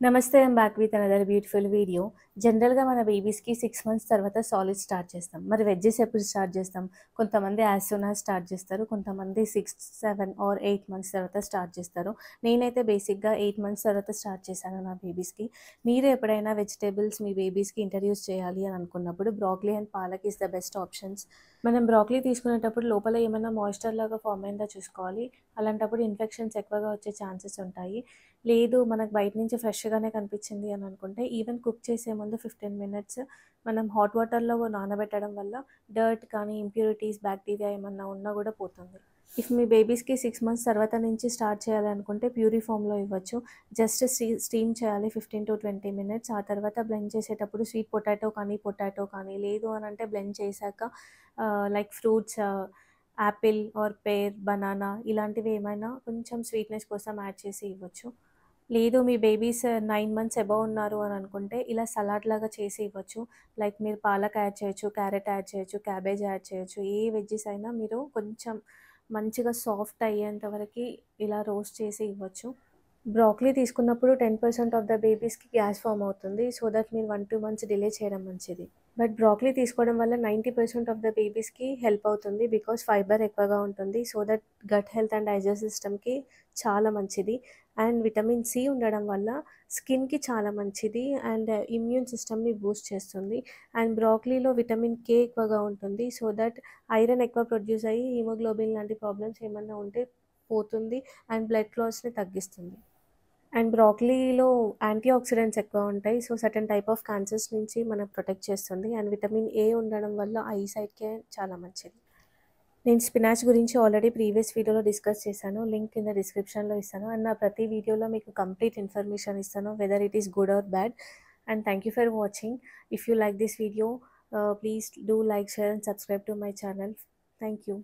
నమస్తే I'm back with another beautiful video. జనరల్‌గా మన బేబీస్‌కి 6 మంత్స్ తర్వాత సాలిడ్స్ స్టార్ట్ చేస్తాం. మరి వెజ్జెస్ ఎప్పుడు స్టార్ట్ చేస్తాం? కొంతమంది యాజ్ సూన్ యాజ్ స్టార్ట్ చేస్తారు. కొంతమంది 6, 7 ఆర్ 8 మంత్స్ తర్వాత స్టార్ట్ చేస్తారు. నేనైతే బేసిక్‌గా 8 మంత్స్ తర్వాత స్టార్ట్ చేశాను నా బేబీస్‌కి. మీరు ఎప్పుడైనా వెజిటబుల్స్ మీ బేబీస్‌కి ఇంట్రడ్యూస్ చేయాలి అని అనుకున్నప్పుడు broccoli and palak is the best options. మనం బ్రోకలీ తీసుకునేటప్పుడు లోపల ఏమైనా మాయిశ్చర్ లాగా ఫార్మ్ అయిందా చూసుకోవాలి. అలాంటప్పుడు ఇన్ఫెక్షన్స్ ఎక్కువగా వచ్చే ఛాన్సెస్ ఉంటాయి. లేదు మనకు బయట నుంచి ఫ్రెష్‌గానే కనిపించింది అని అనుకుంటే ఈవెన్ కుక్ చేసే ముందు 15 మినిట్స్ మనం హాట్ వాటర్‌లో నానబెట్టడం వల్ల డర్ట్ కానీ, ఇంప్యూరిటీస్, బ్యాక్టీరియా ఏమన్నా ఉన్నా గూడా పోతుంది. ఇఫ్ మీ బేబీస్‌కి 6 మంత్స్ తర్వాత నుంచి స్టార్ట్ చేయాలనుకుంటే ప్యూరీ ఫామ్‌లో ఇవ్వచ్చు. జస్ట్ స్టీమ్ చేయాలి 15-20 మినిట్స్. ఆ తర్వాత బ్లెండ్ చేసేటప్పుడు స్వీట్ పొటాటో కానీ లేదు అనంటే బ్లెండ్ చేశాక like fruits apple or pear, banana ఇలాంటివి ఏమైనా కొంచెం స్వీట్‌నెస్ కోసం యాడ్ చేసి ఇవ్వచ్చు. లేదు మీ బేబీస్ 9 మంత్స్ అబోవ్ ఉన్నారు అని అనుకుంటే ఇలా సలాడ్ లాగా చేసి ఇవ్వచ్చు. లైక్ మీరు పాలక్ యాడ్ చేయొచ్చు, క్యారెట్ యాడ్ చేయొచ్చు, క్యాబేజ్ యాడ్ చేయొచ్చు. ఏ వెజ్జీస్ అయినా మీరు కొంచెం మంచిగా సాఫ్ట్ అయ్యేంత వరకి ఇలా రోస్ట్ చేసి ఇవ్వచ్చు. బ్రోకలీ తీసుకున్నప్పుడు 10% ఆఫ్ ద బేబీస్‌కి గ్యాస్ ఫార్మ్ అవుతుంది. సో దట్ మీరు 1-2 మంత్స్ డిలే చేయడం మంచిది. బట్ బ్రోకలీ తీసుకోవడం వల్ల 90% ఆఫ్ ద బేబీస్‌కి హెల్ప్ అవుతుంది. బికాజ్ ఫైబర్ ఎక్కువగా ఉంటుంది. So that gut health and digest సిస్టమ్‌కి చాలా మంచిది. అండ్ విటమిన్ సి ఉండడం వల్ల స్కిన్‌కి చాలా మంచిది. అండ్ ఇమ్యూన్ సిస్టమ్‌ని బూస్ట్ చేస్తుంది. అండ్ బ్రోకలీలో విటమిన్ కే ఎక్కువగా ఉంటుంది. సో దట్ ఐరన్ ఎక్కువ ప్రొడ్యూస్ అయ్యి హిమోగ్లోబిన్ లాంటి ప్రాబ్లమ్స్ ఏమన్నా ఉంటే పోతుంది. అండ్ బ్లడ్ క్లాట్స్‌ని తగ్గిస్తుంది. అండ్ బ్రోకలీలో యాంటీ ఆక్సిడెంట్స్ ఎక్కువ ఉంటాయి. So, certain type of cancers నుంచి మనకు ప్రొటెక్ట్ చేస్తుంది. అండ్ విటమిన్ ఏ ఉండడం వల్ల ఐ సైట్‌కే చాలా మంచిది. నేను స్పినాచ్ గురించి ఆల్రెడీ ప్రీవియస్ వీడియోలో డిస్కస్ చేశాను. లింక్ కింద డిస్క్రిప్షన్‌లో ఇస్తాను. అండ్ నా ప్రతి వీడియోలో మీకు కంప్లీట్ ఇన్ఫర్మేషన్ ఇస్తాను. Whether it is good or bad. And thank you for watching. If you like this video, please do like, share and subscribe to my channel. Thank you.